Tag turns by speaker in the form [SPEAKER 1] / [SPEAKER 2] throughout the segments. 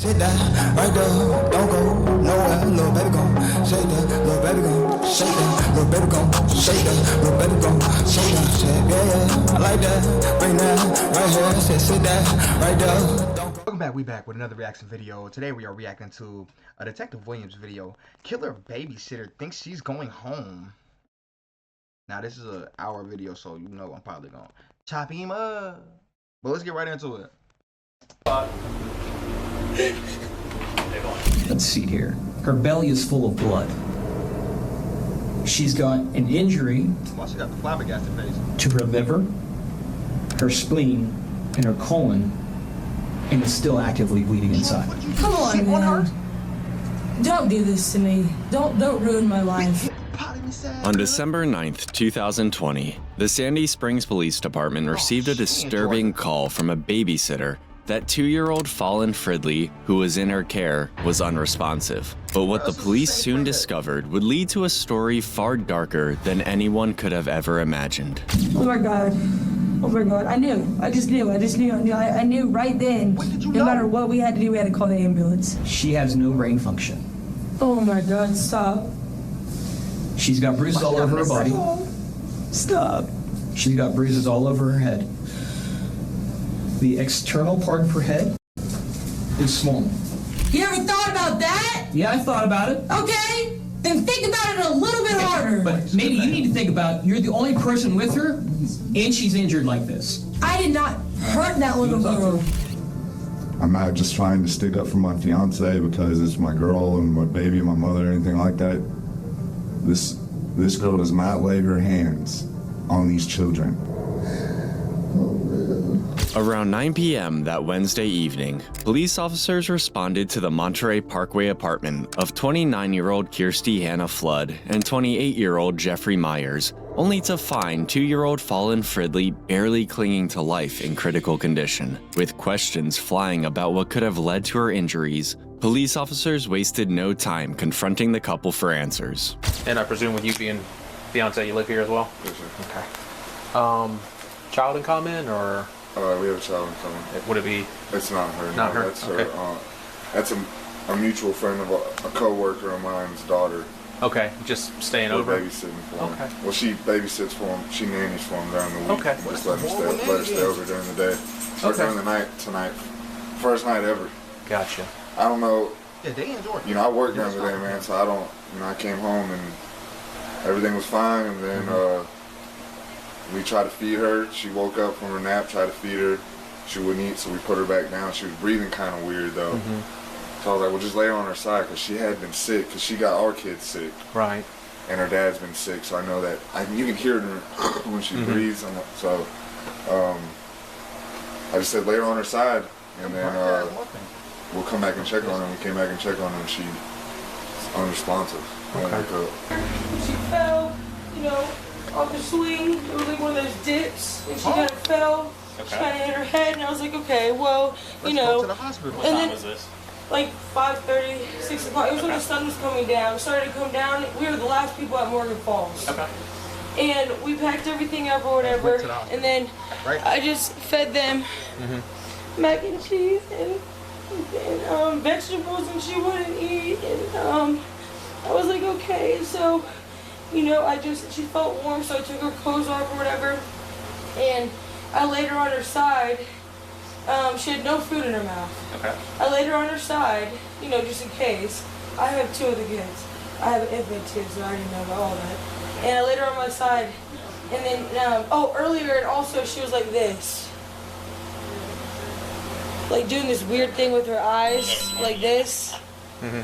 [SPEAKER 1] Sit down, right there, don't go nowhere, little baby gon' shake that, little baby gon' shake that, little baby gon' shake that, little baby gon' shake that, shit, yeah, I like that, bring that, right here, sit that, right there, don't go.
[SPEAKER 2] Welcome back, we back with another reaction video. Today we are reacting to a Detective Williams video. Killer babysitter thinks she's going home. Now this is an hour video, so you know I'm probably gonna chop him up. But let's get right into it.
[SPEAKER 3] Let's see here. Her belly is full of blood. She's got an injury
[SPEAKER 2] Well, she got the flabbergasted face.
[SPEAKER 3] to her liver, her spleen, and her colon, and is still actively bleeding inside.
[SPEAKER 4] Come on, man. Don't do this to me. Don't ruin my life.
[SPEAKER 5] On December 9th, 2020, the Sandy Springs Police Department received a disturbing call from a babysitter that 2-year-old Fallen Fridley, who was in her care, was unresponsive. But what the police soon discovered would lead to a story far darker than anyone could have ever imagined.
[SPEAKER 4] Oh my God. Oh my God. I knew. I knew right then. No matter what we had to do, we had to call the ambulance.
[SPEAKER 3] She has no brain function.
[SPEAKER 4] Oh my God. Stop.
[SPEAKER 3] She's got bruises all over her body.
[SPEAKER 4] Stop.
[SPEAKER 3] She's got bruises all over her head. The external part of her head is swollen.
[SPEAKER 4] You ever thought about that?
[SPEAKER 3] Yeah, I thought about it.
[SPEAKER 4] Okay. Then think about it a little bit harder.
[SPEAKER 3] But maybe you need to think about, you're the only person with her, and she's injured like this.
[SPEAKER 4] I did not hurt that little girl.
[SPEAKER 6] I'm not just trying to stick up for my fiance because it's my girl and my baby and my mother or anything like that. This girl does not lay her hands on these children.
[SPEAKER 5] Around 9 p.m. that Wednesday evening, police officers responded to the Monterey Parkway apartment of 29-year-old Kirsty Hannah Flood and 28-year-old Jeffrey Myers, only to find 2-year-old Fallen Fridley barely clinging to life in critical condition. With questions flying about what could have led to her injuries, police officers wasted no time confronting the couple for answers.
[SPEAKER 7] And I presume with you being fiance, you live here as well?
[SPEAKER 6] Yes, sir.
[SPEAKER 7] Okay. Child in common, or?
[SPEAKER 6] We have a child in common.
[SPEAKER 7] Would it be?
[SPEAKER 6] It's not her.
[SPEAKER 7] Not her?
[SPEAKER 6] That's
[SPEAKER 7] Okay.
[SPEAKER 6] her. That's a mutual friend of a co-worker of mine's daughter.
[SPEAKER 7] Okay, just staying
[SPEAKER 6] We're
[SPEAKER 7] over?
[SPEAKER 6] babysitting for him.
[SPEAKER 7] Okay.
[SPEAKER 6] Well, she babysits for him. She nannies for him during the week.
[SPEAKER 7] Okay.
[SPEAKER 6] Just let her stay over during the day. Or
[SPEAKER 7] Okay.
[SPEAKER 6] during the night tonight. First night ever.
[SPEAKER 7] Gotcha.
[SPEAKER 6] I don't know.
[SPEAKER 2] Yeah, they enjoy it.
[SPEAKER 6] You know, I worked during the day, man, so I don't, I came home and everything was fine, and then we tried to feed her. She woke up from her nap, tried to feed her. She wouldn't eat, so we put her back down. She was breathing kind of weird, though. So I was like, well, just lay her on her side, because she had been sick, because she got our kids sick.
[SPEAKER 7] Right.
[SPEAKER 6] And her dad's been sick, so I know that, you can hear her when she breathes, so I just said lay her on her side, and then we'll come back and check on her. We came back and checked on her, and she's unresponsive.
[SPEAKER 4] She fell, off the swing. It was like one of those dips, and she kind of fell.
[SPEAKER 7] Okay.
[SPEAKER 4] She kind of hit her head, and I was like, okay, well,
[SPEAKER 2] Let's go to the hospital.
[SPEAKER 7] What time was this?
[SPEAKER 4] like 5:30, 6 o'clock. It was when the sun was coming down. It started to come down. We were the last people at Morgan Falls.
[SPEAKER 7] Okay.
[SPEAKER 4] And we packed everything up or whatever, and then I just fed them mac and cheese and vegetables, and she wouldn't eat. And I was like, okay, so she felt warm, so I took her clothes off or whatever, and I laid her on her side. She had no food in her mouth.
[SPEAKER 7] Okay.
[SPEAKER 4] I laid her on her side, just in case. I have 2 of the kids. I have an infant too, so I already know about all that. And I laid her on my side, and then, earlier, and also she was like this. Like doing this weird thing with her eyes, like this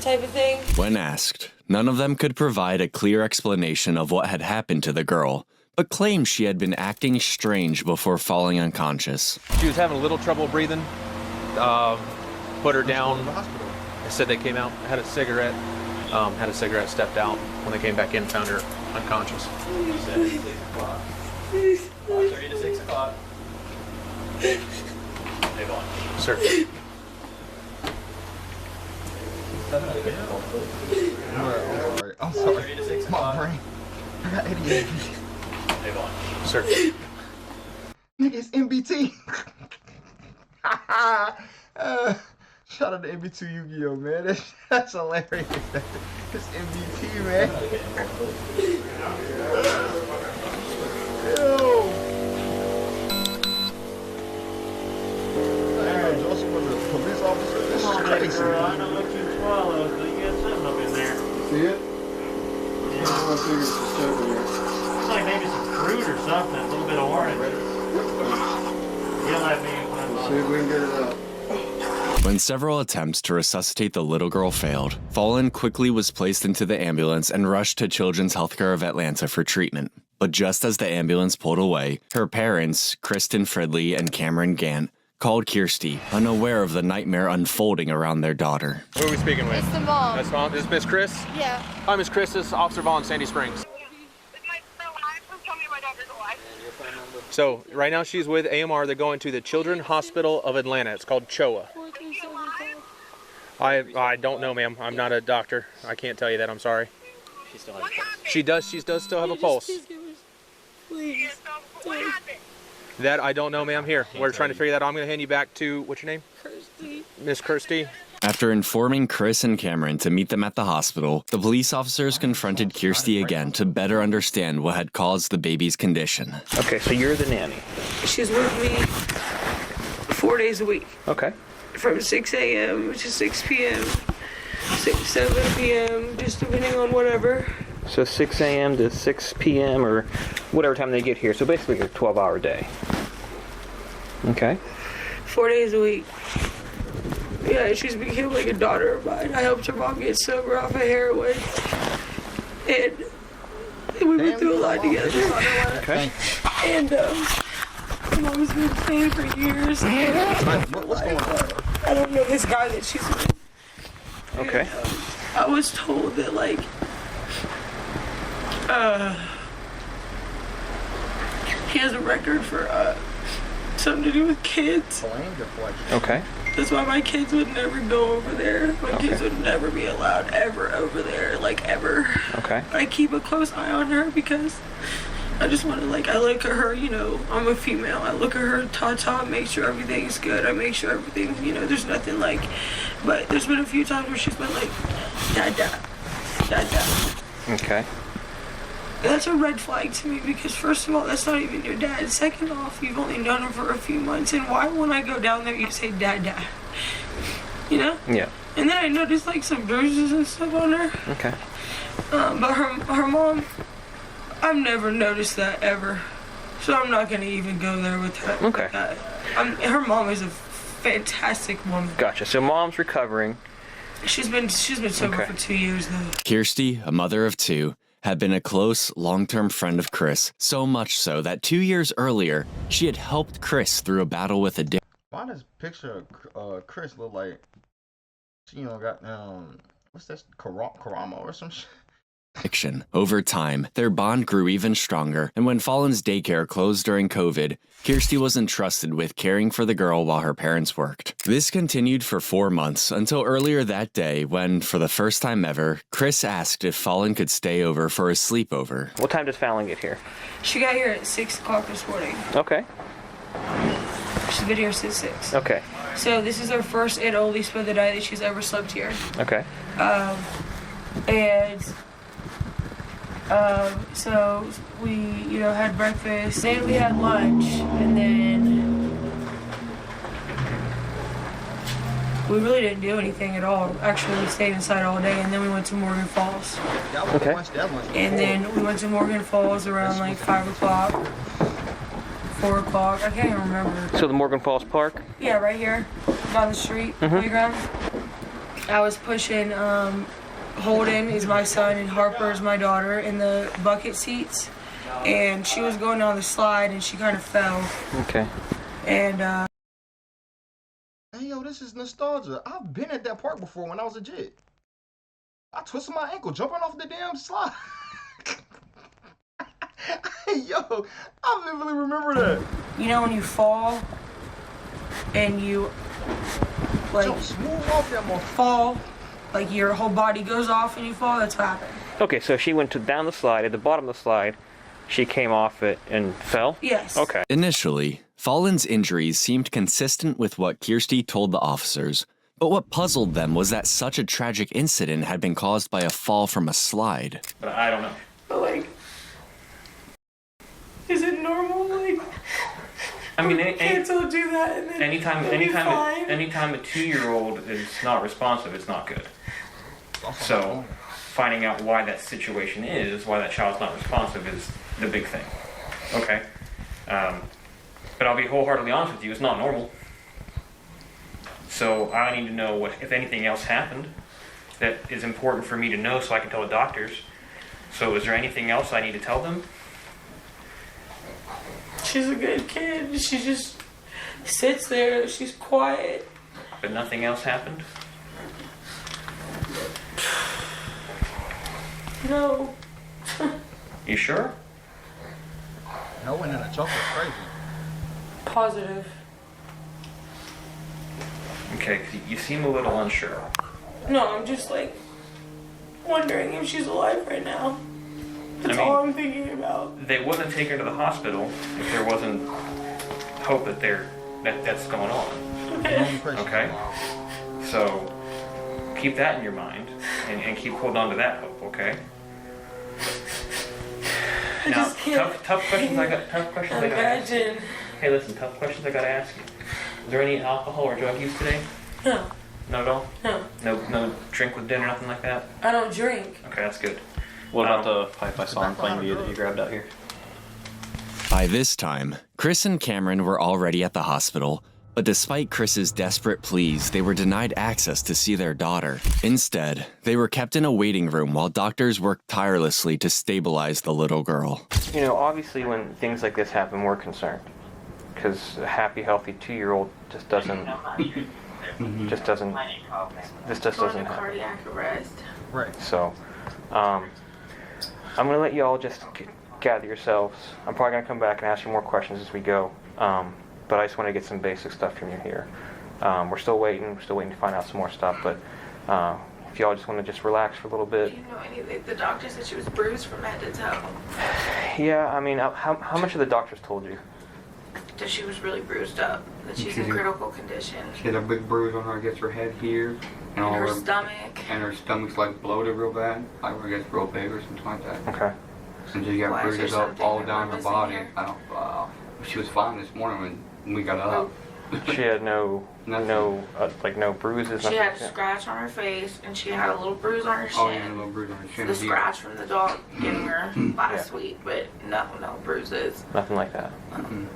[SPEAKER 4] type of thing.
[SPEAKER 5] When asked, none of them could provide a clear explanation of what had happened to the girl, but claimed she had been acting strange before falling unconscious.
[SPEAKER 7] She was having a little trouble breathing. Put her down. They said they came out, had a cigarette, stepped out. When they came back in, found her unconscious. 6 o'clock. 5:30 to 6 o'clock. Sir.
[SPEAKER 2] I'm sorry. My brain. I got ADHD.
[SPEAKER 7] Sir.
[SPEAKER 2] Nigga, it's MBT. Shout out to MB2 Yu-Gi-Oh, man. That's hilarious. It's MBT, man. Yo. Damn, Joseph was a police officer. This is crazy.
[SPEAKER 8] I don't look too swallow, so you got something up in there.
[SPEAKER 6] See it?
[SPEAKER 8] Yeah.
[SPEAKER 6] I figured it's just over here.
[SPEAKER 8] Looks like maybe some fruit or something, a little bit of orange. Yell at me when I'm
[SPEAKER 6] See if we can get it out.
[SPEAKER 5] When several attempts to resuscitate the little girl failed, Fallen quickly was placed into the ambulance and rushed to Children's Healthcare of Atlanta for treatment. But just as the ambulance pulled away, her parents, Kristen Fridley and Cameron Gant, called Kirsty, unaware of the nightmare unfolding around their daughter.
[SPEAKER 7] Who are we speaking with?
[SPEAKER 9] It's the mom.
[SPEAKER 7] That's mom. This is Miss Chris?
[SPEAKER 9] Yeah.
[SPEAKER 7] Hi, Miss Chris. This is Officer Vaughn, Sandy Springs. So, right now she's with AMR. They're going to the Children's Hospital of Atlanta. It's called CHOA. I don't know, ma'am. I'm not a doctor. I can't tell you that. I'm sorry. She still has a pulse. She does still have a pulse.
[SPEAKER 4] Please.
[SPEAKER 7] That I don't know, ma'am. Here, we're trying to figure that out. I'm going to hand you back to, what's your name?
[SPEAKER 4] Kirsty.
[SPEAKER 7] Miss Kirsty.
[SPEAKER 5] After informing Chris and Cameron to meet them at the hospital, the police officers confronted Kirsty again to better understand what had caused the baby's condition.
[SPEAKER 10] Okay, so you're the nanny.
[SPEAKER 4] She's with me 4 days a week.
[SPEAKER 10] Okay.
[SPEAKER 4] From 6 a.m. to 6 p.m. 7 p.m. just depending on whatever.
[SPEAKER 10] So 6 a.m. to 6 p.m. or whatever time they get here. So basically a 12-hour day. Okay.
[SPEAKER 4] 4 days a week. Yeah, she's become like a daughter of mine. I helped her mom get sober off of heroin. And we went through a lot together.
[SPEAKER 10] Okay.
[SPEAKER 4] And mom's been playing for years.
[SPEAKER 2] What's going on?
[SPEAKER 4] I don't know this guy that she's with.
[SPEAKER 10] Okay.
[SPEAKER 4] I was told that like he has a record for something to do with kids.
[SPEAKER 10] Okay.
[SPEAKER 4] That's why my kids would never go over there. My kids would never be allowed ever over there, like ever.
[SPEAKER 10] Okay.
[SPEAKER 4] I keep a close eye on her because I just want to, like, I look at her, you know, I'm a female. I look at her, ta-ta, make sure everything's good. I make sure everything's, you know, there's nothing like, but there's been a few times where she's been like, dada, dada.
[SPEAKER 10] Okay.
[SPEAKER 4] That's a red flag to me because first of all, that's not even your dad. Second off, you've only known her for a few months, and why when I go down there you say dada? You know?
[SPEAKER 10] Yeah.
[SPEAKER 4] And then I noticed like some bruises and stuff on her.
[SPEAKER 10] Okay.
[SPEAKER 4] But her mom, I've never noticed that ever. So I'm not gonna even go there with that.
[SPEAKER 10] Okay.
[SPEAKER 4] With that. Her mom is a fantastic woman.
[SPEAKER 10] Gotcha. So mom's recovering.
[SPEAKER 4] She's been sober for 2 years though.
[SPEAKER 5] Kirsty, a mother of two, had been a close, long-term friend of Chris, so much so that 2 years earlier, she had helped Chris through a battle with addiction.
[SPEAKER 2] Why does picture of Chris look like, you know, got what's that, Karama or some shit?
[SPEAKER 5] Over time, their bond grew even stronger, and when Fallen's daycare closed during COVID, Kirsty was entrusted with caring for the girl while her parents worked. This continued for 4 months until earlier that day when, for the first time ever, Chris asked if Fallen could stay over for a sleepover.
[SPEAKER 10] What time does Fallon get here?
[SPEAKER 4] She got here at 6 o'clock this morning.
[SPEAKER 10] Okay.
[SPEAKER 4] She's been here since 6.
[SPEAKER 10] Okay.
[SPEAKER 4] So this is her first and only spend the night that she's ever slept here.
[SPEAKER 10] Okay.
[SPEAKER 4] So we, you know, had breakfast, then we had lunch, and then we really didn't do anything at all. Actually, we stayed inside all day, and then we went to Morgan Falls.
[SPEAKER 10] Okay.
[SPEAKER 4] And then we went to Morgan Falls around like 5 o'clock, 4 o'clock, I can't even remember.
[SPEAKER 10] So the Morgan Falls Park?
[SPEAKER 4] Yeah, right here, down the street, playground. I was pushing, Holden is my son and Harper is my daughter in the bucket seats, and she was going down the slide and she kind of fell.
[SPEAKER 10] Okay.
[SPEAKER 4] And
[SPEAKER 2] Hey yo, this is nostalgia. I've been at that park before when I was a kid. I twisted my ankle jumping off the damn slide. Hey yo, I vividly remember that.
[SPEAKER 4] you know when you fall and you like
[SPEAKER 2] Jump smooth off that motherfucker.
[SPEAKER 4] fall, like your whole body goes off and you fall, that's what happened.
[SPEAKER 10] Okay, so she went down the slide. At the bottom of the slide, she came off it and fell?
[SPEAKER 4] Yes.
[SPEAKER 10] Okay.
[SPEAKER 5] Initially, Fallen's injuries seemed consistent with what Kirsty told the officers, But what puzzled them was that such a tragic incident had been caused by a fall from a slide.
[SPEAKER 10] But I don't know.
[SPEAKER 4] But like, is it normal? Like,
[SPEAKER 10] I mean,
[SPEAKER 4] kids will do that and then
[SPEAKER 10] anytime a 2-year-old is not responsive, it's not good. So, finding out why that situation is, why that child's not responsive, is the big thing. Okay. But I'll be wholeheartedly honest with you, it's not normal. So I need to know what, if anything else happened, that is important for me to know so I can tell the doctors. So is there anything else I need to tell them?
[SPEAKER 4] She's a good kid. She just sits there. She's quiet.
[SPEAKER 10] But nothing else happened?
[SPEAKER 4] No.
[SPEAKER 10] You sure?
[SPEAKER 2] No one in a choke is crazy.
[SPEAKER 4] Positive.
[SPEAKER 10] Okay, 'cause you seem a little unsure.
[SPEAKER 4] No, I'm just like wondering if she's alive right now. That's
[SPEAKER 10] I mean,
[SPEAKER 4] all I'm thinking about.
[SPEAKER 10] They wouldn't take her to the hospital if there wasn't hope that that's going on. Okay? So keep that in your mind and keep holding on to that hope, okay? Now, tough questions I got to ask you. Hey, listen, tough questions I got to ask you. Is there any alcohol or drug use today?
[SPEAKER 4] No.
[SPEAKER 10] Not at all?
[SPEAKER 4] No.
[SPEAKER 10] No drink with dinner, nothing like that?
[SPEAKER 4] I don't drink.
[SPEAKER 10] Okay, that's good.
[SPEAKER 9] What about the pipe I saw in plain view that you grabbed out here?
[SPEAKER 5] By this time, Chris and Cameron were already at the hospital, but despite Chris's desperate pleas, they were denied access to see their daughter. Instead, they were kept in a waiting room while doctors worked tirelessly to stabilize the little girl.
[SPEAKER 10] You know, obviously when things like this happen, we're concerned. Because a happy, healthy 2-year-old just doesn't happen.
[SPEAKER 4] Cardiac arrest.
[SPEAKER 2] Right.
[SPEAKER 10] So, I'm going to let you all just gather yourselves. I'm probably going to come back and ask you more questions as we go. But I just want to get some basic stuff from you here. We're still waiting to find out some more stuff, but if y'all just want to just relax for a little bit.
[SPEAKER 4] Do you know anything? The doctor said she was bruised from head to toe.
[SPEAKER 10] Yeah, I mean, how much have the doctors told you?
[SPEAKER 4] That she was really bruised up. That she's in critical condition.
[SPEAKER 11] She had a big bruise on her, I guess, her head here. And all
[SPEAKER 4] her stomach.
[SPEAKER 11] And her stomach's like bloated real bad. Like, I guess, real big or something like that.
[SPEAKER 10] Okay.
[SPEAKER 11] And she got bruises up all down her body. I don't, she was fine this morning when we got up.
[SPEAKER 10] She had no bruises.
[SPEAKER 4] She had a scratch on her face, and she had a little bruise on her shin.
[SPEAKER 11] Oh yeah, a little bruise on her shin.
[SPEAKER 4] The scratch from the dog getting her last week, but no bruises.
[SPEAKER 10] Nothing like that.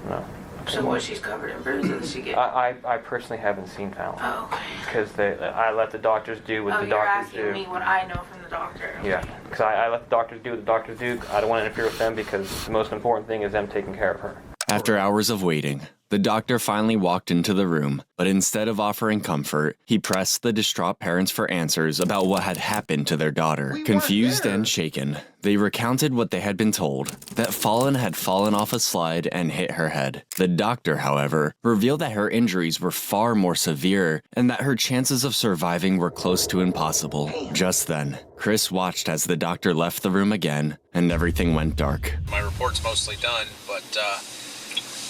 [SPEAKER 10] No.
[SPEAKER 4] So what? She's covered in bruises. She get.
[SPEAKER 10] I personally haven't seen Fallon.
[SPEAKER 4] Oh, okay.
[SPEAKER 10] Because I let the doctors do what the doctors do.
[SPEAKER 4] You're asking me what I know from the doctor.
[SPEAKER 10] Yeah. Because I let the doctors do what the doctors do. I don't want to interfere with them because the most important thing is them taking care of her.
[SPEAKER 5] After hours of waiting, the doctor finally walked into the room, but instead of offering comfort, he pressed the distraught parents for answers about what had happened to their daughter. Confused and shaken, they recounted what they had been told, that Fallon had fallen off a slide and hit her head. The doctor, however, revealed that her injuries were far more severe and that her chances of surviving were close to impossible. Just then, Chris watched as the doctor left the room again, and everything went dark.
[SPEAKER 7] My report's mostly done, but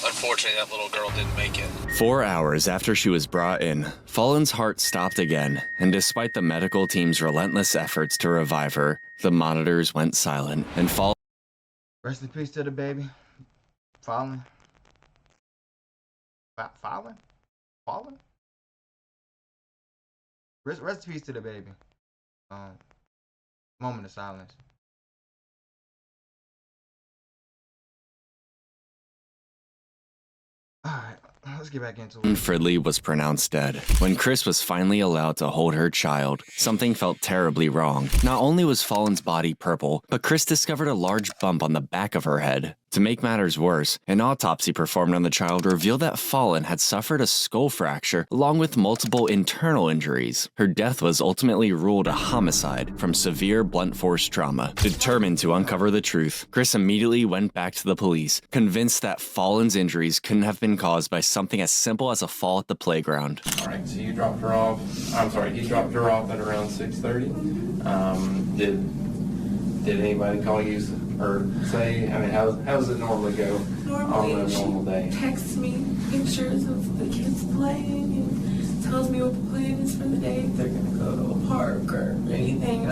[SPEAKER 7] unfortunately, that little girl didn't make it.
[SPEAKER 5] 4 hours after she was brought in, Fallon's heart stopped again, and despite the medical team's relentless efforts to revive her, the monitors went silent, and Fallon...
[SPEAKER 2] Rest in peace to the baby. Fallon? Rest in peace to the baby. Moment of silence. Alright, let's get back into it.
[SPEAKER 5] Fridley was pronounced dead. When Chris was finally allowed to hold her child, something felt terribly wrong. Not only was Fallon's body purple, but Chris discovered a large bump on the back of her head. To make matters worse, an autopsy performed on the child revealed that Fallon had suffered a skull fracture along with multiple internal injuries. Her death was ultimately ruled a homicide from severe blunt force trauma. Determined to uncover the truth, Chris immediately went back to the police, convinced that Fallon's injuries couldn't have been caused by something as simple as a fall at the playground.
[SPEAKER 12] All right, so you dropped her off. He dropped her off at around 6:30. Did anybody call you or say? I mean, how does it normally go on a normal day?
[SPEAKER 4] Texts me pictures of the kids playing and tells me what the plan is for the day, if they're gonna go to a park or anything.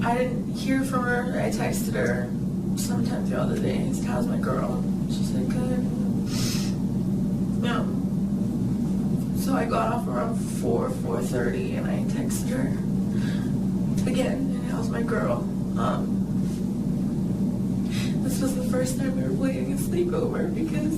[SPEAKER 4] I didn't hear from her. I texted her sometime throughout the day. I said, how's my girl? She said, good. So I got off around 4:30, and I texted her again, how's my girl? This was the first time we were planning a sleepover because,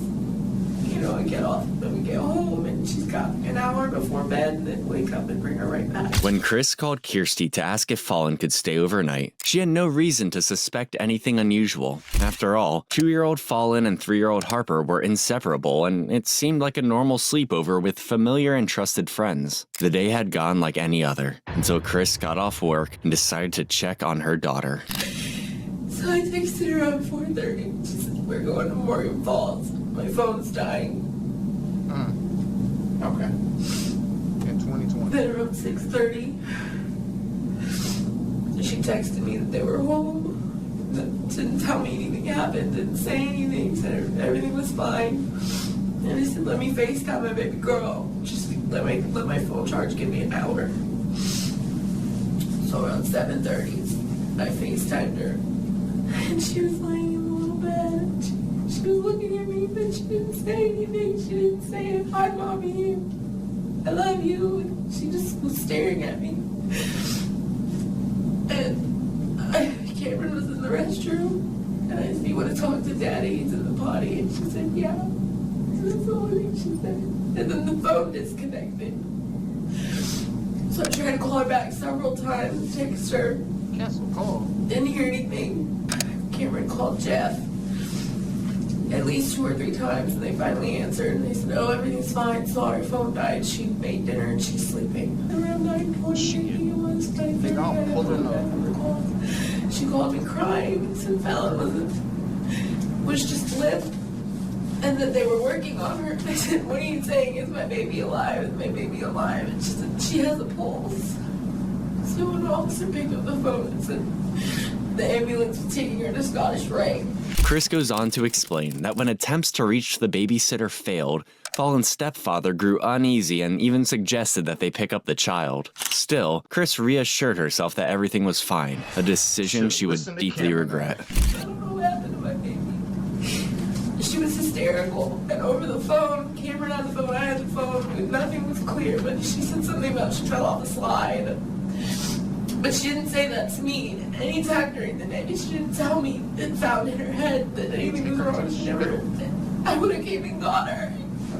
[SPEAKER 4] you know, I get off and we get home and she's got an hour before bed and then wake up and bring her right back.
[SPEAKER 5] When Chris called Kirsty to ask if Fallen could stay overnight, she had no reason to suspect anything unusual. After all, 2-year-old Fallen and 3-year-old Harper were inseparable, and it seemed like a normal sleepover with familiar and trusted friends. The day had gone like any other, until Chris got off work and decided to check on her daughter.
[SPEAKER 4] So I texted her around 4:30. She said, we're going to Morgan Falls. My phone's dying.
[SPEAKER 2] Okay. In 2020.
[SPEAKER 4] Then around 6:30, she texted me that they were home. Didn't tell me anything happened, didn't say anything, said everything was fine. And I said, let me FaceTime my baby girl. Just let my phone charge, give me an hour. So around 7:30, I FaceTimed her. And she was lying in the little bed. She was looking at me, but she didn't say anything. She didn't say, hi, mommy, I love you. She just was staring at me. And Cameron was in the restroom. And I said, you want to talk to daddy? He's in the potty. And she said, yeah. That's the only thing she said. And then the phone disconnected. So I tried to call her back several times, text her.
[SPEAKER 2] Cancel call.
[SPEAKER 4] Didn't hear anything. Cameron called Jeff at least 2 or 3 times, and they finally answered. And they said, "Oh, everything's fine. Sorry, phone died. She made dinner and she's sleeping." Around 9:20, it was 9:30. She called me crying and said Fallon was just limp, and that they were working on her. I said, "What are you saying? Is my baby alive? Is my baby alive?" And she said, "She has a pulse." So an officer picked up the phone and said the ambulance was taking her to Scottish Rite.
[SPEAKER 5] Chris goes on to explain that when attempts to reach the babysitter failed, Fallen's stepfather grew uneasy and even suggested that they pick up the child. Still, Chris reassured herself that everything was fine, a decision she would deeply regret.
[SPEAKER 4] I don't know what happened to my baby. She was hysterical, and over the phone, Cameron had the phone, I had the phone, nothing was clear, but she said something about she fell off a slide. But she didn't say that to me any time during the day. She didn't tell me it found in her head that anything was wrong. She never. I would have came and got her.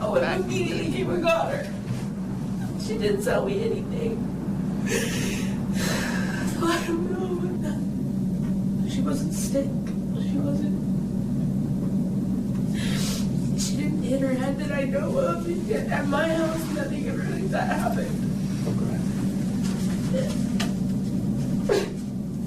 [SPEAKER 4] I would have immediately came and got her. She didn't tell me anything. So I don't know what that. She wasn't sick. She wasn't. She didn't hit her head that I know of. At my house, nothing ever like that happened.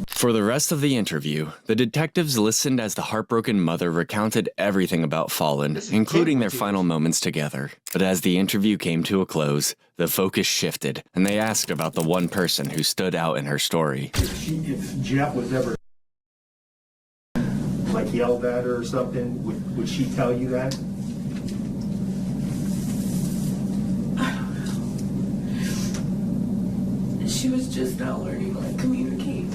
[SPEAKER 5] For the rest of the interview, the detectives listened as the heartbroken mother recounted everything about Fallen, including their final moments together. But as the interview came to a close, the focus shifted, and they asked about the one person who stood out in her story.
[SPEAKER 13] If Jeff was ever like yelled at her or something, would she tell you that?
[SPEAKER 4] She was just now learning to communicate.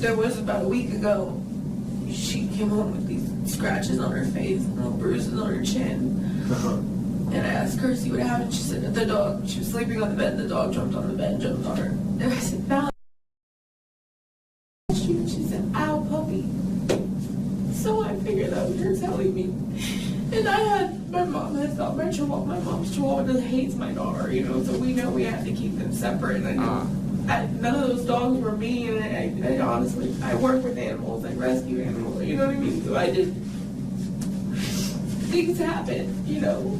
[SPEAKER 4] There was about a week ago, she came home with these scratches on her face and little bruises on her chin. And I asked Kirsty what happened. She said that the dog, she was sleeping on the bed, and the dog jumped on the bed and jumped on her. And I said, Val, she said, ow, puppy. So I figured out what you're telling me. And my mom has got my chihuahua. My mom's chihuahua hates my daughter, you know, so we know we have to keep them separate. And none of those dogs were me, and I honestly, I work with animals, I rescue animals, you know what I mean? So I did, things happen, you know,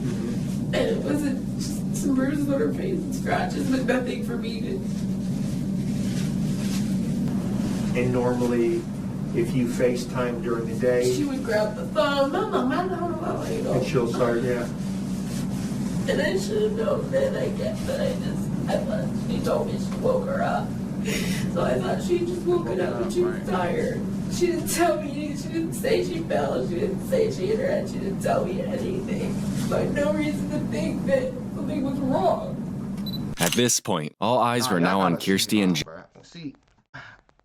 [SPEAKER 4] and it wasn't just some bruises on her face and scratches, but nothing for me to.
[SPEAKER 13] And normally, if you FaceTime during the day,
[SPEAKER 4] She would grab the phone, mama, you know.
[SPEAKER 13] and she'll start, yeah.
[SPEAKER 4] And I should have known then, I guess, but I thought she told me she woke her up. So I thought she just woken up and she was tired. She didn't tell me, she didn't say she fell, she didn't say she hit her head, she didn't tell me anything. So I had no reason to think that think what's wrong.
[SPEAKER 5] At this point, all eyes were now on Kirsty and
[SPEAKER 2] See,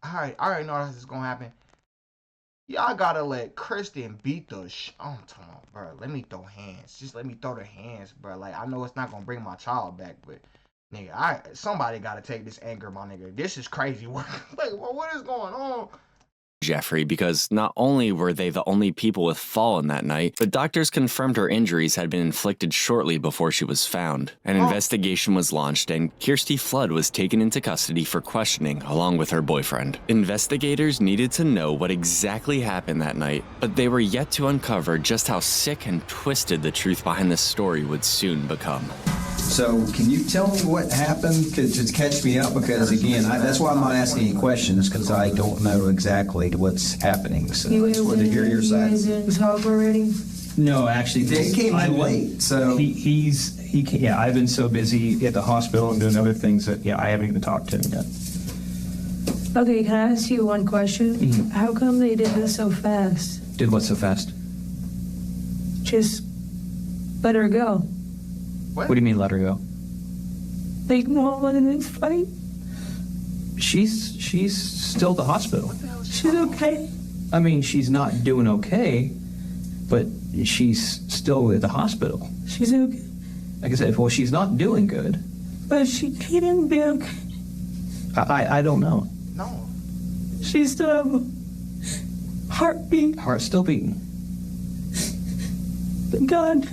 [SPEAKER 2] I already know this is gonna happen. Y'all gotta let Kristen beat the I'm talking about, bro. Let me throw hands. Just let me throw the hands, bro. Like, I know it's not gonna bring my child back, but nigga, somebody gotta take this anger, my nigga. This is crazy work. Like, what is going on?
[SPEAKER 5] Jeffrey, because not only were they the only people with fallen that night, but doctors confirmed her injuries had been inflicted shortly before she was found. An investigation was launched and Kirsty Flood was taken into custody for questioning along with her boyfriend. Investigators needed to know what exactly happened that night, but they were yet to uncover just how sick and twisted the truth behind the story would soon become.
[SPEAKER 3] So can you tell me what happened to catch me up? Because again, that's why I'm not asking any questions, because I don't know exactly what's happening. So I just wanted to hear your side.
[SPEAKER 4] Was Harper already?
[SPEAKER 3] No, actually, he came in late. So yeah, I've been so busy at the hospital and doing other things that I haven't even talked to him yet.
[SPEAKER 4] Okay, can I ask you one question? Mm-hmm. How come they did this so fast?
[SPEAKER 3] Did what so fast?
[SPEAKER 4] Just let her go.
[SPEAKER 3] What do you mean, let her go?
[SPEAKER 4] Like, well, it's funny.
[SPEAKER 3] She's still at the hospital.
[SPEAKER 4] She's okay.
[SPEAKER 3] I mean, she's not doing okay, but she's still at the hospital.
[SPEAKER 4] She's okay.
[SPEAKER 3] Like I said, well, she's not doing good.
[SPEAKER 4] But she didn't be okay.
[SPEAKER 3] I don't know.
[SPEAKER 2] No.
[SPEAKER 4] She still have a heartbeat.
[SPEAKER 3] Heart still beating.
[SPEAKER 4] But God.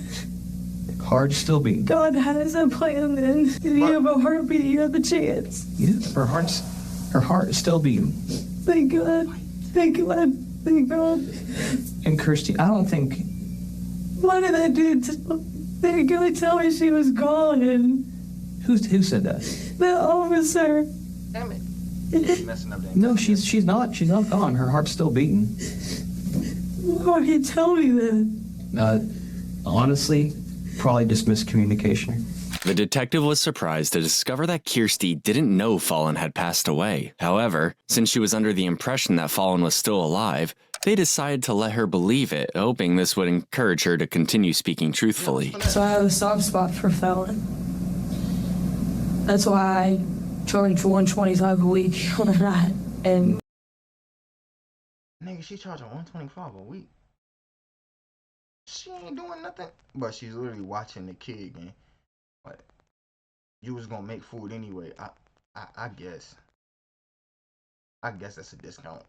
[SPEAKER 3] Heart still beating.
[SPEAKER 4] God has a plan then. If you have a heartbeat, you have a chance.
[SPEAKER 3] Yeah, her heart is still beating.
[SPEAKER 4] Thank God. Thank God. Thank God.
[SPEAKER 3] And Kirsty, I don't think...
[SPEAKER 4] Why did that dude... They're going to tell me she was gone and...
[SPEAKER 3] Who said that?
[SPEAKER 4] The officer.
[SPEAKER 2] Damn it. Messing up that.
[SPEAKER 3] No, she's not. She's not gone. Her heart's still beating.
[SPEAKER 4] Why did he tell me that?
[SPEAKER 3] Honestly, probably just miscommunication.
[SPEAKER 5] The detective was surprised to discover that Kirsty didn't know Fallen had passed away. However, since she was under the impression that Fallen was still alive, they decided to let her believe it, hoping this would encourage her to continue speaking truthfully.
[SPEAKER 4] So I have a soft spot for Fallen. That's why I charge $125 a week on a night. And
[SPEAKER 2] nigga, she charging $125 a week. She ain't doing nothing, but she's literally watching the kid, man. But you was gonna make food anyway. I guess. I guess that's a discount.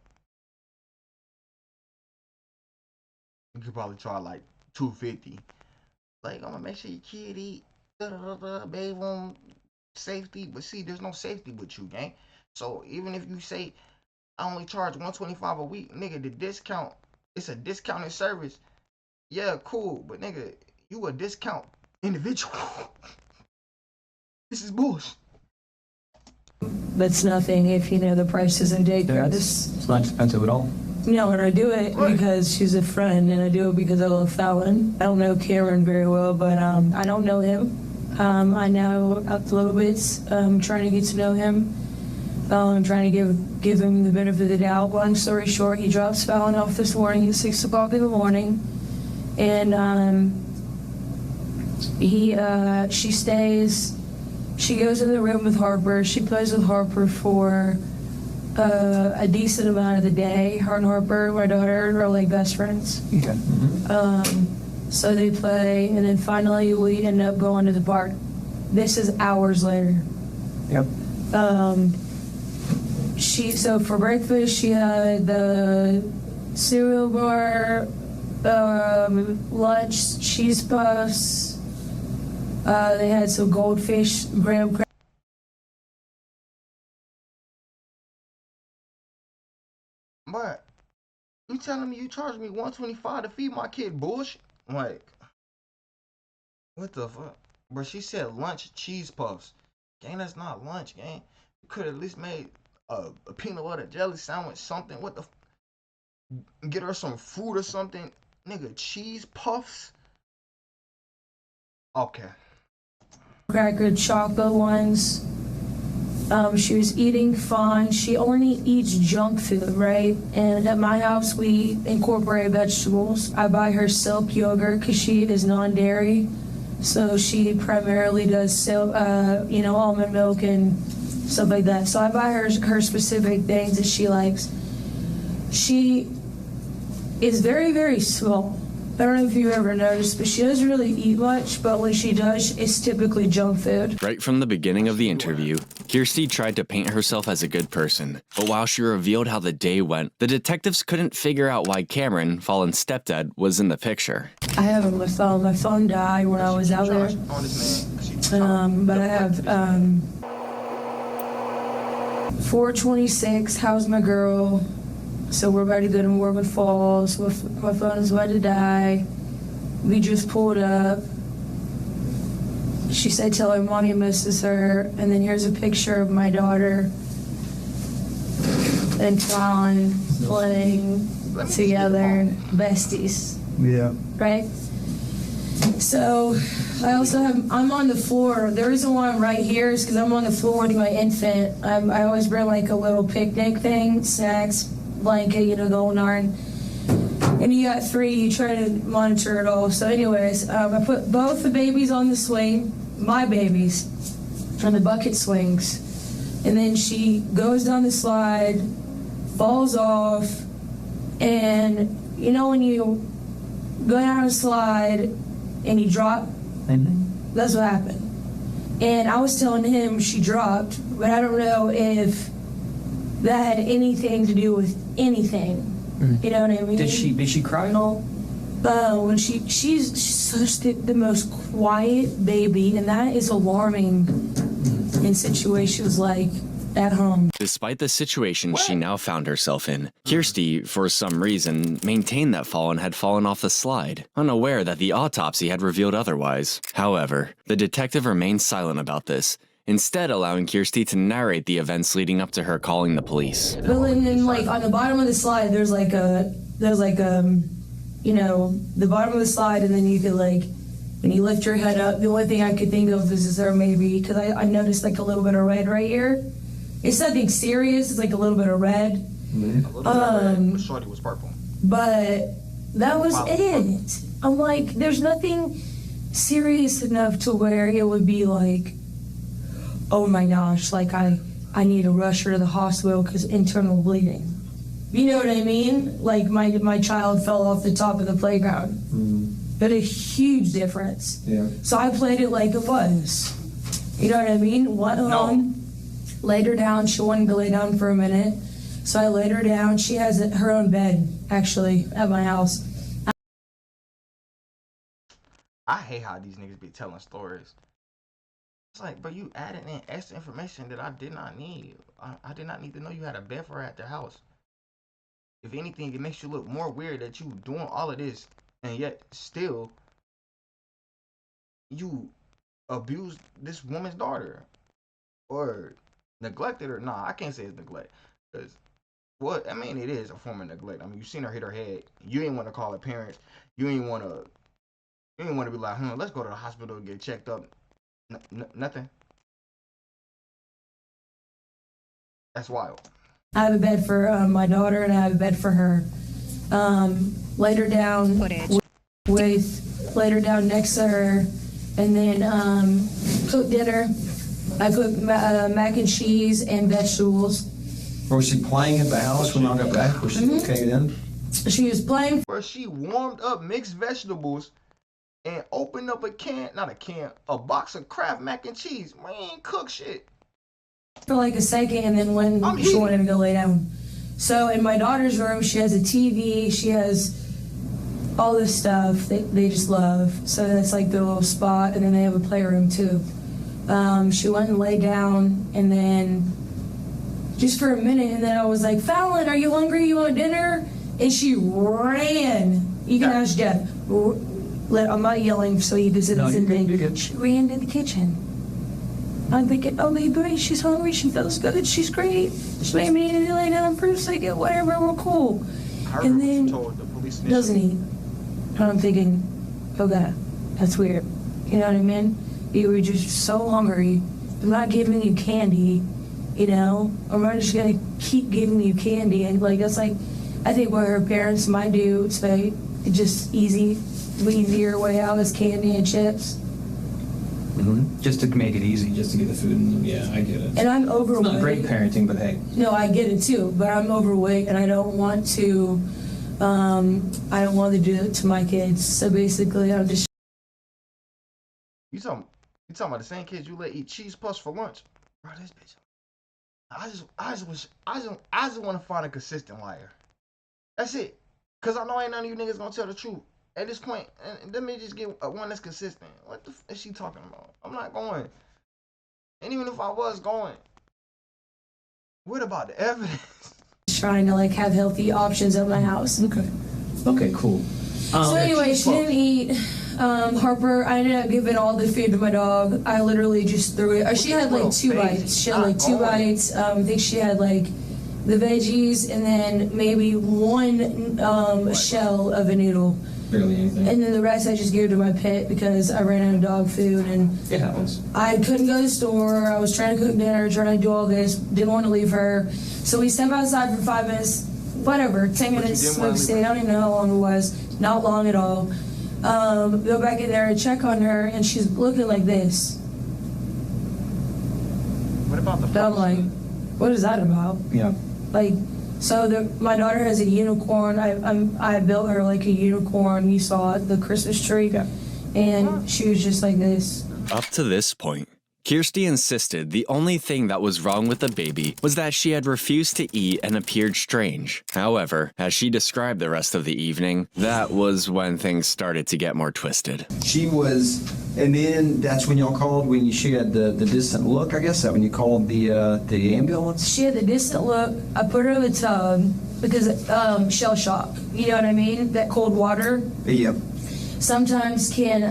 [SPEAKER 2] You could probably try like $250. Like, I'm gonna make sure your kid eat. Babe on safety, but see, there's no safety with you, gang. So even if you say I only charge $125 a week, nigga, the discount, it's a discounted service. Yeah, cool, but nigga, you a discount individual. This is bullshit.
[SPEAKER 4] that's nothing if you know the prices of daycare.
[SPEAKER 3] It's not expensive at all.
[SPEAKER 4] No, and I do it because she's a friend, and I do it because I love Fallon. I don't know Cameron very well, but I don't know him. I know a little bit. I'm trying to get to know him. I'm trying to give him the benefit of the doubt. Long story short, he drops Fallon off this morning at 6 o'clock in the morning, and she stays. She goes in the room with Harper. She plays with Harper for a decent amount of the day. Her and Harper, my daughter, are like best friends.
[SPEAKER 3] Okay.
[SPEAKER 4] So they play, and then finally we end up going to the park. This is hours later.
[SPEAKER 3] Yep.
[SPEAKER 4] So for breakfast she had the cereal bar, lunch, cheese puffs. They had some goldfish, graham crackers.
[SPEAKER 2] But you telling me you charge me $125 to feed my kid bullshit? Like, what the fuck? Bro, she said lunch cheese puffs. Gang, that's not lunch, gang. You could at least made a peanut butter jelly sandwich, something. What the get her some fruit or something. Nigga, cheese puffs? Okay.
[SPEAKER 4] Cracker chocolate ones. She was eating fine. She only eats junk food, right? And at my house, we incorporate vegetables. I buy her silk yogurt because she is non-dairy. So she primarily does, almond milk and stuff like that. So I buy her specific things that she likes. She is very, very small. I don't know if you ever noticed, but she doesn't really eat much, but when she does, it's typically junk food.
[SPEAKER 5] Right from the beginning of the interview, Kirsty tried to paint herself as a good person. But while she revealed how the day went, the detectives couldn't figure out why Cameron, Fallon's stepdad, was in the picture.
[SPEAKER 4] I have my phone. My phone died when I was out there. But I have 426, how's my girl? So we're about to go to Morgan Falls. My phone is about to die. We just pulled up. She said, tell her mommy misses her. And then here's a picture of my daughter and Fallon playing together, besties.
[SPEAKER 3] Yeah.
[SPEAKER 4] Right? So I also have, I'm on the floor. The reason why I'm right here is because I'm on the floor with my infant. I always bring like a little picnic thing, snacks, blanket, the whole nine. And you got 3, you try to monitor it all. So anyways, I put both the babies on the swing, my babies, on the bucket swings. And then she goes down the slide, falls off, and when you go down a slide and you drop, that's what happened. And I was telling him she dropped, but I don't know if that had anything to do with anything. You know what I mean?
[SPEAKER 3] Did she cry at all?
[SPEAKER 4] When she's such the most quiet baby, and that is alarming in situations like at home.
[SPEAKER 5] Despite the situation she now found herself in, Kirsty, for some reason, maintained that Fallon had fallen off the slide, unaware that the autopsy had revealed otherwise. However, the detective remained silent about this, instead allowing Kirsty to narrate the events leading up to her calling the police.
[SPEAKER 4] But then, like, on the bottom of the slide, there's the bottom of the slide, and then you could, like, when you lift your head up, the only thing I could think of is there maybe, because I noticed, like, a little bit of red right here. It's nothing serious, it's like a little bit of red.
[SPEAKER 2] Shorty was purple.
[SPEAKER 4] But that was it. I'm like, there's nothing serious enough to where it would be like, oh my gosh, like I need to rush her to the hospital because internal bleeding. You know what I mean? Like my child fell off the top of the playground. But a huge difference. Yeah. So I played it like it was. You know what I mean? Went home, laid her down. She wanted to lay down for a minute. So I laid her down. She has her own bed, actually, at my house.
[SPEAKER 2] I hate how these niggas be telling stories. It's like, but you added in extra information that I did not need. I did not need to know you had a bed for her at the house. If anything, it makes you look more weird that you doing all of this and yet still you abused this woman's daughter or neglected her. Nah, I can't say it's neglect, because I mean, it is a form of neglect. I mean, you seen her hit her head. You ain't want to call her parents. You ain't want to be like, let's go to the hospital and get checked up. Nothing. That's wild.
[SPEAKER 4] I have a bed for my daughter, and I have a bed for her. Laid her down laid her down next to her, and then cooked dinner. I cooked mac and cheese and vegetables.
[SPEAKER 3] Was she playing at the house when I got back? Was she okay then?
[SPEAKER 4] She was playing.
[SPEAKER 2] Where she warmed up mixed vegetables and opened up a box of Kraft mac and cheese. Man, ain't cook shit.
[SPEAKER 4] For like a second, and then when she wanted to go lay down. So in my daughter's room, she has a TV, she has all this stuff they just love. So that's like their little spot, and then they have a playroom too. She went and lay down, and then just for a minute, and then I was like, Fallon, are you hungry? You want dinner? And she ran. You can ask Jeff. I'm not yelling so you can sit and think. She ran to the kitchen. I'm thinking, oh, baby, she's hungry, she feels good, she's great. She made me lay down for a second, whatever, we're cool. And then, doesn't he? And I'm thinking, oh, that's weird. You know what I mean? You were just so hungry. I'm not giving you candy, or I'm not just gonna keep giving you candy. And like, that's like, I think what her parents might do, say, it's just easier way out is candy and chips.
[SPEAKER 3] Just to make it easy, just to get the food. And, yeah, I get it.
[SPEAKER 4] And I'm overweight.
[SPEAKER 3] It's not great parenting, but hey.
[SPEAKER 4] No, I get it too, but I'm overweight and I don't want to do it to my kids. So basically, I'm just.
[SPEAKER 2] You talking about the same kids you let eat cheese puffs for lunch? Bro, this bitch. I just want to find a consistent liar. That's it. Cause I know ain't none of you niggas gonna tell the truth. At this point, and let me just get one that's consistent. What the f is she talking about? I'm not going. And even if I was going, what about the evidence?
[SPEAKER 4] Trying to like have healthy options at my house.
[SPEAKER 3] Okay, cool.
[SPEAKER 4] So anyway, she didn't eat. Harper, I ended up giving all the food to my dog. I literally just threw it. She had like 2 bites. She had like 2 bites. I think she had like the veggies and then maybe 1 shell of a noodle.
[SPEAKER 3] Barely anything.
[SPEAKER 4] And then the rest I just gave to my pet because I ran out of dog food and
[SPEAKER 3] It happens.
[SPEAKER 4] I couldn't go to the store. I was trying to cook dinner, trying to do all this. Didn't want to leave her. So we stepped outside for 5 minutes, whatever, 10 minutes, smoke state. I don't even know how long it was. Not long at all. Go back in there and check on her, and she's looking like this.
[SPEAKER 2] What about the?
[SPEAKER 4] And I'm like, what is that about?
[SPEAKER 3] Yeah.
[SPEAKER 4] Like, so my daughter has a unicorn. I built her like a unicorn. You saw it, the Christmas tree, and she was just like this.
[SPEAKER 5] Up to this point, Kirsty insisted the only thing that was wrong with the baby was that she had refused to eat and appeared strange. However, as she described the rest of the evening, that was when things started to get more twisted.
[SPEAKER 3] She was, and then that's when y'all called when she had the distant look, I guess, that when you called the ambulance?
[SPEAKER 4] She had the distant look. I put her in the tub because shell shock. You know what I mean? That cold water.
[SPEAKER 3] Yep.
[SPEAKER 4] Sometimes can,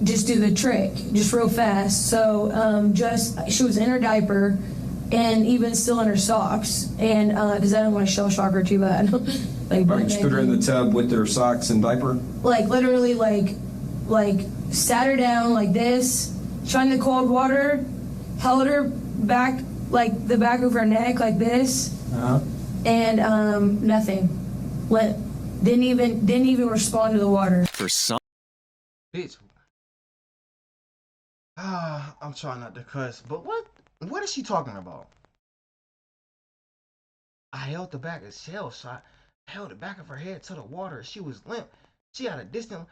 [SPEAKER 4] just do the trick, just real fast. So she was in her diaper and even still in her socks. And because I don't want to shell shock her too bad. Like,
[SPEAKER 3] Just put her in the tub with her socks and diaper?
[SPEAKER 4] Like literally like sat her down like this, shined the cold water, held her back, like the back of her neck like this, and nothing. Didn't even respond to the water.
[SPEAKER 5] For some
[SPEAKER 2] Bitch. I'm trying not to cuss, but what is she talking about? I held the back of shell shot, held the back of her head to the water. She was limp. She had a distant.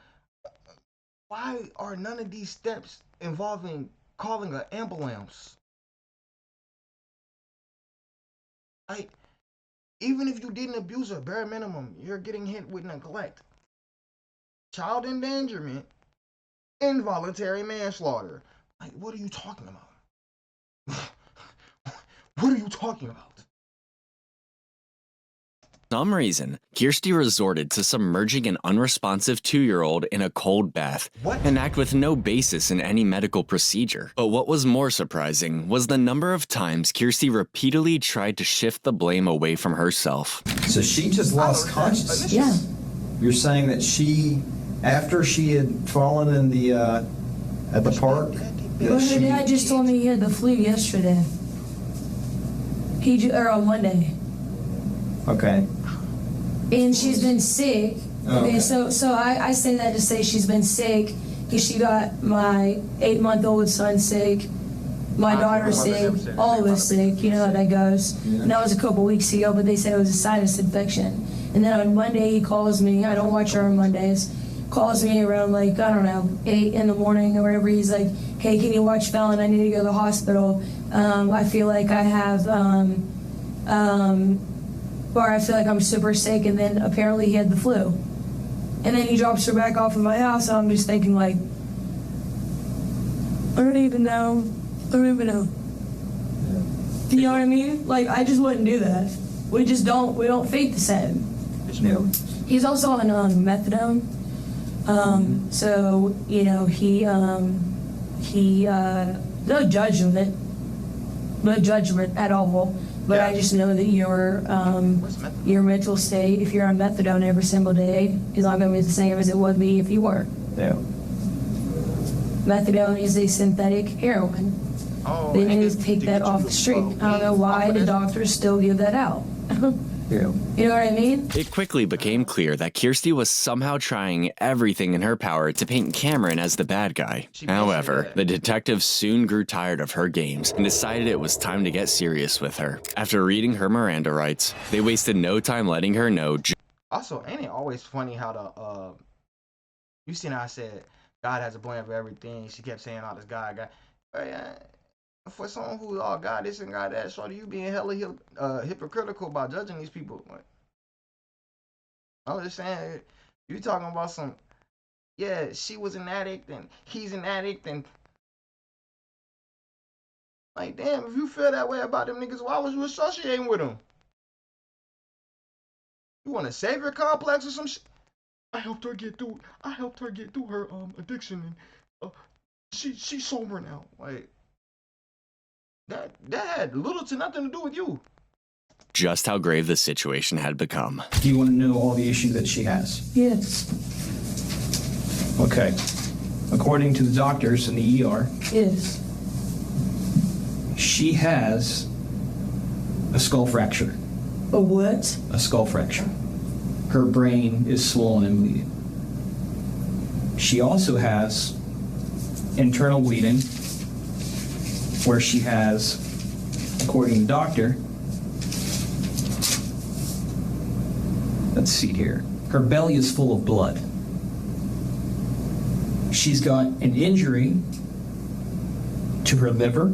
[SPEAKER 2] Why are none of these steps involving calling an ambulance? Like, even if you didn't abuse her, bare minimum, you're getting hit with neglect, child endangerment, involuntary manslaughter. Like, what are you talking about? What are you talking about?
[SPEAKER 5] For some reason, Kirsty resorted to submerging an unresponsive 2-year-old in a cold bath, an act with no basis in any medical procedure. But what was more surprising was the number of times Kirsty repeatedly tried to shift the blame away from herself.
[SPEAKER 3] So she just lost consciousness?
[SPEAKER 4] Yeah.
[SPEAKER 3] You're saying that after she had fallen in the at the park?
[SPEAKER 4] Well, her dad just told me he had the flu yesterday. Or on Monday.
[SPEAKER 3] Okay.
[SPEAKER 4] And she's been sick.
[SPEAKER 3] Okay.
[SPEAKER 4] So I say that to say she's been sick because she got my 8-month-old son sick, my daughter sick, all of us sick. You know how that goes.
[SPEAKER 3] Yeah.
[SPEAKER 4] And that was a couple weeks ago, but they said it was a sinus infection. And then on Monday he calls me. I don't watch her on Mondays. Calls me around like, I don't know, 8 in the morning or whatever. He's like, hey, can you watch Fallon? I need to go to the hospital. I feel like I have, or I feel like I'm super sick. And then apparently he had the flu. And then he drops her back off at my house. And I'm just thinking like, I don't even know. You know what I mean? Like, I just wouldn't do that. We don't think the same.
[SPEAKER 3] No.
[SPEAKER 4] He's also on methadone. So, no judgment at all. But I just know that your mental state, if you're on methadone every single day, is not going to be the same as it would be if you weren't.
[SPEAKER 3] Yeah.
[SPEAKER 4] Methadone is a synthetic heroin. They need to take that off the street. I don't know why the doctors still give that out.
[SPEAKER 3] Yeah.
[SPEAKER 4] You know what I mean?
[SPEAKER 5] It quickly became clear that Kirsty was somehow trying everything in her power to paint Cameron as the bad guy. However, the detectives soon grew tired of her games and decided it was time to get serious with her. After reading her Miranda rights, they wasted no time letting her know.
[SPEAKER 2] Also, ain't it always funny how the you seen how I said God has a plan for everything? She kept saying all this God. For someone who's all God this and God that, shorty, you being hella hypocritical about judging these people. Like, I was just saying, you talking about some, yeah, she was an addict and he's an addict and like, damn, if you feel that way about them niggas, why was you associating with them? You want a savior complex or some shit? I helped her get through her addiction and she's sober now. Like that had little to nothing to do with you.
[SPEAKER 5] Just how grave the situation had become.
[SPEAKER 3] Do you want to know all the issues that she has?
[SPEAKER 4] Yes.
[SPEAKER 3] Okay. According to the doctors in the ER,
[SPEAKER 4] Yes.
[SPEAKER 3] she has a skull fracture.
[SPEAKER 4] A what?
[SPEAKER 3] A skull fracture. Her brain is swollen and bleeding. She also has internal bleeding, where she has, according to the doctor, let's see here, her belly is full of blood. She's got an injury to her liver,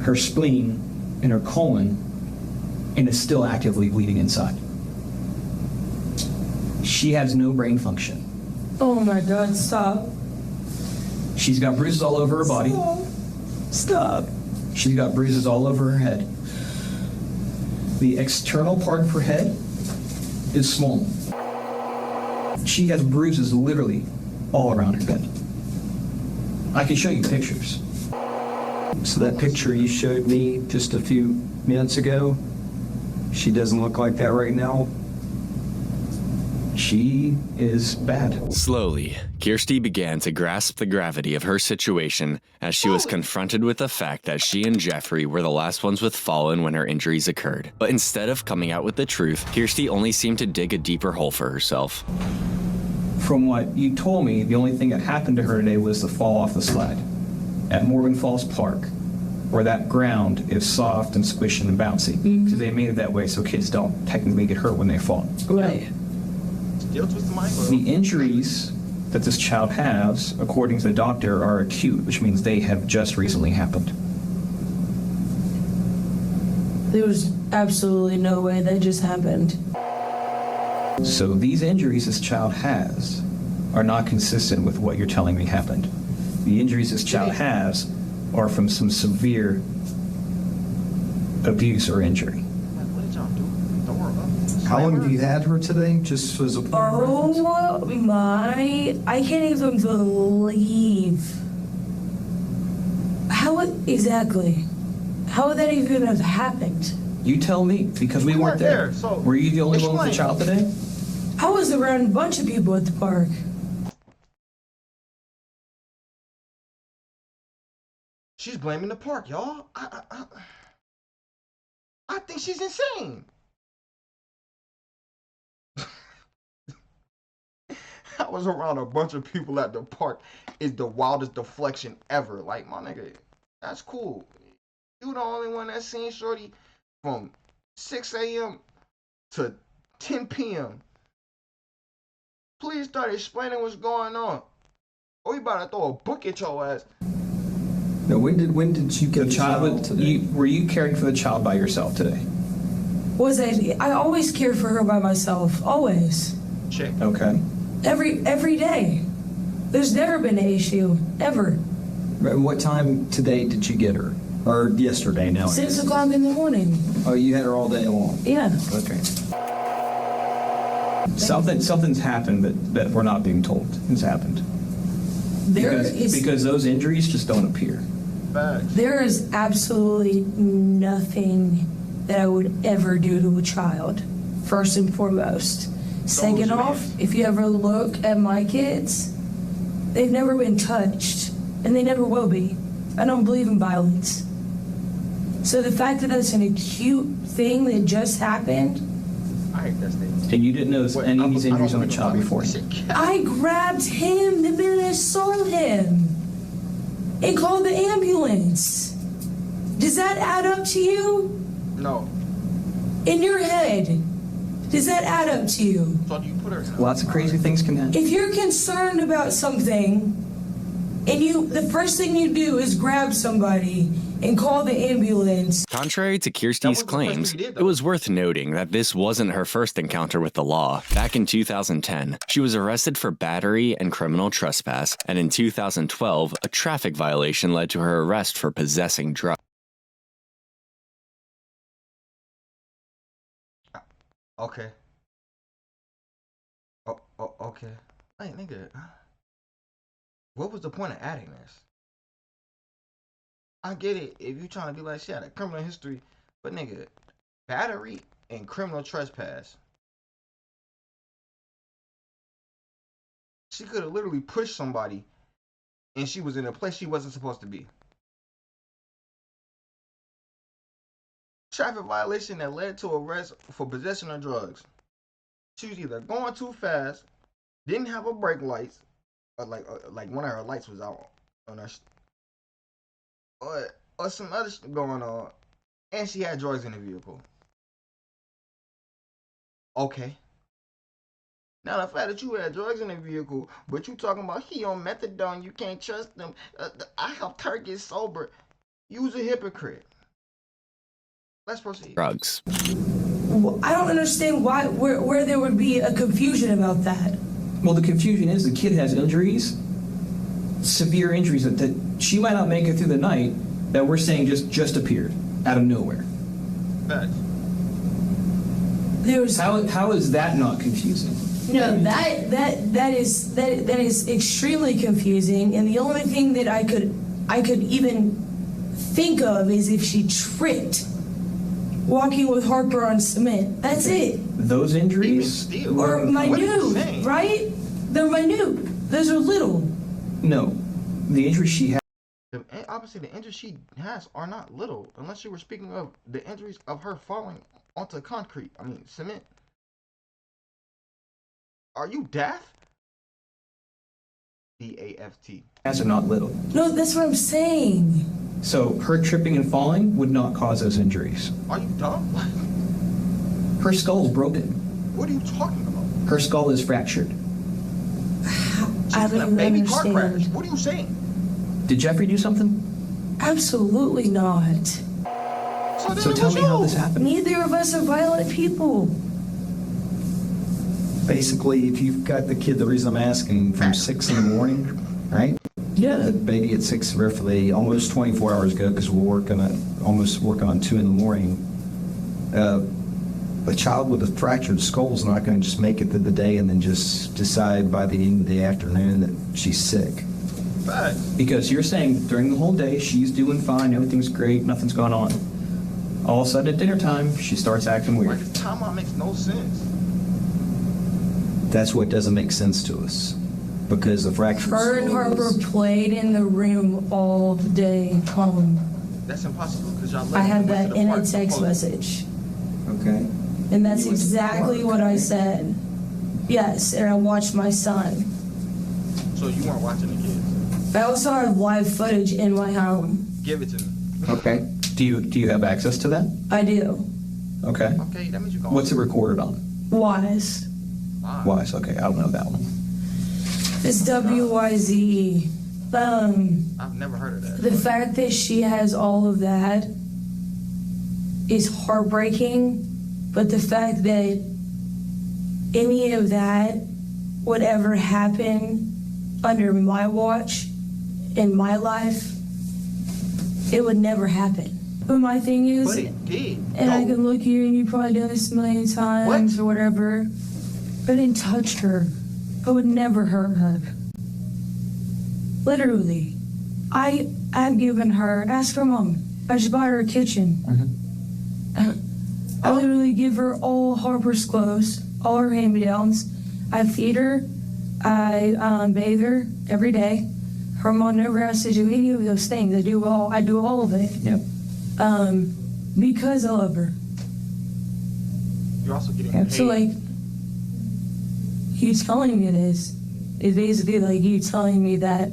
[SPEAKER 3] her spleen, and her colon, and is still actively bleeding inside. She has no brain function.
[SPEAKER 4] Oh my God, stop.
[SPEAKER 3] She's got bruises all over her body.
[SPEAKER 4] Stop.
[SPEAKER 3] She's got bruises all over her head. The external part of her head is swollen. She has bruises literally all around her head. I can show you pictures.
[SPEAKER 14] So that picture you showed me just a few minutes ago, she doesn't look like that right now.
[SPEAKER 3] She is bad.
[SPEAKER 5] Slowly, Kirsty began to grasp the gravity of her situation as she was confronted with the fact that she and Jeffrey were the last ones with Fallen when her injuries occurred. But instead of coming out with the truth, Kirsty only seemed to dig a deeper hole for herself.
[SPEAKER 3] From what you told me, the only thing that happened to her today was the fall off the slide at Morgan Falls Park, where that ground is soft and squishy and bouncy. Because they made it that way so kids don't technically get hurt when they fall.
[SPEAKER 4] Right.
[SPEAKER 3] The injuries that this child has, according to the doctor, are acute, which means they have just recently happened.
[SPEAKER 4] There was absolutely no way that just happened.
[SPEAKER 3] So these injuries this child has are not consistent with what you're telling me happened. The injuries this child has are from some severe abuse or injury.
[SPEAKER 14] How long have you had her today? Just as a
[SPEAKER 4] Oh my, I can't even believe. How exactly? How would that even have happened?
[SPEAKER 3] You tell me, because we weren't there. Were you the only one with the child today?
[SPEAKER 4] I was around a bunch of people at the park.
[SPEAKER 2] She's blaming the park, y'all. I think she's insane. I was around a bunch of people at the park. Is the wildest deflection ever. Like, my nigga, that's cool. You the only one that seen shorty from 6 a.m. to 10 p.m. Please start explaining what's going on. Or we about to throw a book at your ass.
[SPEAKER 3] No, when did you get the child today? Were you caring for the child by yourself today?
[SPEAKER 4] I always care for her by myself. Always.
[SPEAKER 2] Check.
[SPEAKER 3] Okay.
[SPEAKER 4] Every day. There's never been an issue. Ever.
[SPEAKER 3] What time today did you get her? Or yesterday now?
[SPEAKER 4] 6 o'clock in the morning.
[SPEAKER 3] Oh, you had her all day long?
[SPEAKER 4] Yeah.
[SPEAKER 3] Okay. Something's happened that we're not being told has happened. Because those injuries just don't appear.
[SPEAKER 4] There is absolutely nothing that I would ever do to a child, first and foremost. Second off, if you ever look at my kids, they've never been touched, and they never will be. I don't believe in violence. So the fact that that's an acute thing that just happened,
[SPEAKER 2] I hate that statement.
[SPEAKER 3] And you didn't notice any of these injuries on the child before?
[SPEAKER 4] I grabbed him the minute I saw him and called the ambulance. Does that add up to you?
[SPEAKER 2] No.
[SPEAKER 4] In your head, does that add up to you?
[SPEAKER 2] So do you put her?
[SPEAKER 3] Lots of crazy things can happen.
[SPEAKER 4] If you're concerned about something and the first thing you do is grab somebody and call the ambulance.
[SPEAKER 5] Contrary to Kirsty's claims, it was worth noting that this wasn't her first encounter with the law. Back in 2010, she was arrested for battery and criminal trespass, and in 2012, a traffic violation led to her arrest for possessing drugs.
[SPEAKER 2] Okay. Okay. Hey, nigga. What was the point of adding this? I get it if you trying to be like, she had a criminal history, but nigga, battery and criminal trespass. She could have literally pushed somebody and she was in a place she wasn't supposed to be. Traffic violation that led to arrest for possession of drugs. She was either going too fast, didn't have her brake lights, or like one of her lights was out on her, or some other shit going on, and she had drugs in the vehicle. Okay. Now the fact that you had drugs in the vehicle, but you talking about he on methadone, you can't trust them. I helped her get sober. You's a hypocrite. Let's proceed.
[SPEAKER 5] Drugs.
[SPEAKER 4] I don't understand where there would be a confusion about that.
[SPEAKER 3] Well, the confusion is the kid has injuries, severe injuries that she might not make it through the night, that we're saying just appeared out of nowhere.
[SPEAKER 2] Facts.
[SPEAKER 3] How is that not confusing?
[SPEAKER 4] No, that is extremely confusing, and the only thing that I could even think of is if she tripped walking with Harper on cement. That's it.
[SPEAKER 3] Those injuries
[SPEAKER 4] or minute, right? They're minute. Those are little.
[SPEAKER 3] No, the injuries she had.
[SPEAKER 2] Obviously, the injuries she has are not little, unless you were speaking of the injuries of her falling onto concrete. I mean, cement. Are you deaf? DAFT.
[SPEAKER 3] As are not little.
[SPEAKER 4] No, that's what I'm saying.
[SPEAKER 3] So her tripping and falling would not cause those injuries.
[SPEAKER 2] Are you dumb?
[SPEAKER 3] Her skull's broken.
[SPEAKER 2] What are you talking about?
[SPEAKER 3] Her skull is fractured.
[SPEAKER 4] I don't even
[SPEAKER 2] baby car
[SPEAKER 4] understand.
[SPEAKER 2] crash. What are you saying?
[SPEAKER 3] Did Jeffrey do something?
[SPEAKER 4] Absolutely not.
[SPEAKER 3] So tell me how this happened.
[SPEAKER 4] Neither of us are violent people.
[SPEAKER 14] Basically, if you've got the kid, the reason I'm asking, from 6 in the morning, right?
[SPEAKER 4] Yeah.
[SPEAKER 14] The baby at 6 roughly, almost 24 hours ago, because we're almost working on 2 in the morning. A child with a fractured skull is not going to just make it through the day and then just decide by the end of the afternoon that she's sick.
[SPEAKER 2] But
[SPEAKER 3] because you're saying during the whole day she's doing fine, everything's great, nothing's going on. All of a sudden at dinner time, she starts acting weird.
[SPEAKER 2] the timeout makes no sense.
[SPEAKER 14] That's what doesn't make sense to us. Because the fractured
[SPEAKER 4] Her and Harper played in the room all day long.
[SPEAKER 2] That's impossible because y'all.
[SPEAKER 4] I have that in a text message.
[SPEAKER 14] Okay.
[SPEAKER 4] And that's exactly what I said. Yes, and I watched my son.
[SPEAKER 2] So you weren't watching the kids?
[SPEAKER 4] I also have live footage in my home.
[SPEAKER 2] Give it to me.
[SPEAKER 3] Okay. Do you have access to that?
[SPEAKER 4] I do.
[SPEAKER 3] Okay.
[SPEAKER 2] Okay, that means you go.
[SPEAKER 3] What's it recorded on?
[SPEAKER 4] Wise.
[SPEAKER 3] Wise. Okay, I don't know that one.
[SPEAKER 4] It's WYZE.
[SPEAKER 2] I've never heard of that.
[SPEAKER 4] The fact that she has all of that is heartbreaking, but the fact that any of that would ever happen under my watch in my life, it would never happen. But my thing is,
[SPEAKER 2] But it did.
[SPEAKER 4] and I can look at you and you probably done this a million times or whatever, but I didn't touch her. I would never hurt her. Literally. I've given her, ask her mom, I just bought her a kitchen. I literally give her all Harper's clothes, all her hand-me-downs. I feed her, I bathe her every day. Her mom never has to do any of those things. I do all of it.
[SPEAKER 3] Yep.
[SPEAKER 4] Because I love her.
[SPEAKER 2] You're also getting
[SPEAKER 4] Yeah,
[SPEAKER 2] paid.
[SPEAKER 4] so like, you telling me this is basically like you telling me that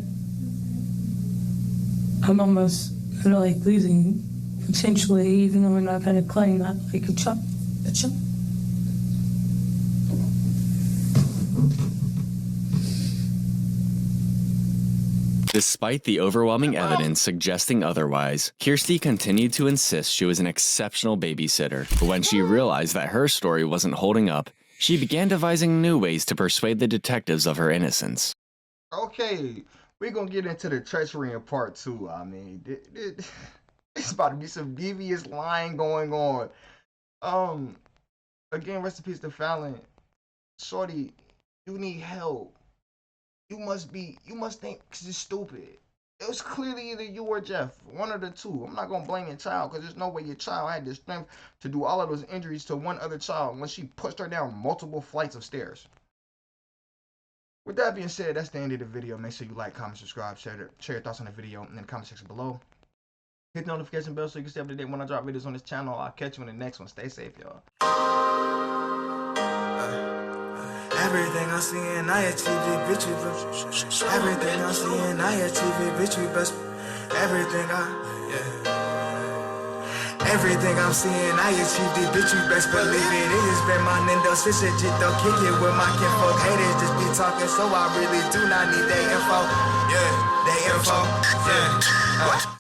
[SPEAKER 4] I'm almost gonna like losing potentially, even though I'm not gonna claim that like a chop.
[SPEAKER 5] Despite the overwhelming evidence suggesting otherwise, Kirsty continued to insist she was an exceptional babysitter. But when she realized that her story wasn't holding up, she began devising new ways to persuade the detectives of her innocence.
[SPEAKER 2] Okay, we're gonna get into the treachery in part 2. I mean, it's about to be some devious lying going on. Again, rest in peace to Fallon. Shorty, you need help. You must think this is stupid. It was clearly either you or Jeff, one of the two. I'm not gonna blame your child, because there's no way your child had the strength to do all of those injuries to one other child unless she pushed her down multiple flights of stairs. With that being said, that's the end of the video. Make sure you like, comment, subscribe, share your thoughts on the video in the comment section below. Hit the notification bell so you can stay up to date when I drop videos on this channel. I'll catch you in the next one. Stay safe, y'all.
[SPEAKER 1] Everything I see in IATV, bitch, we best. Everything I see in IATV, bitch, we best. Everything I'm seeing, I achieved it, bitch, you best believe it. It has been my Nintendo switch it, though, kick it with my kinfolk. Haters just be talking, so I really do not need their info. Yeah, their info. Yeah.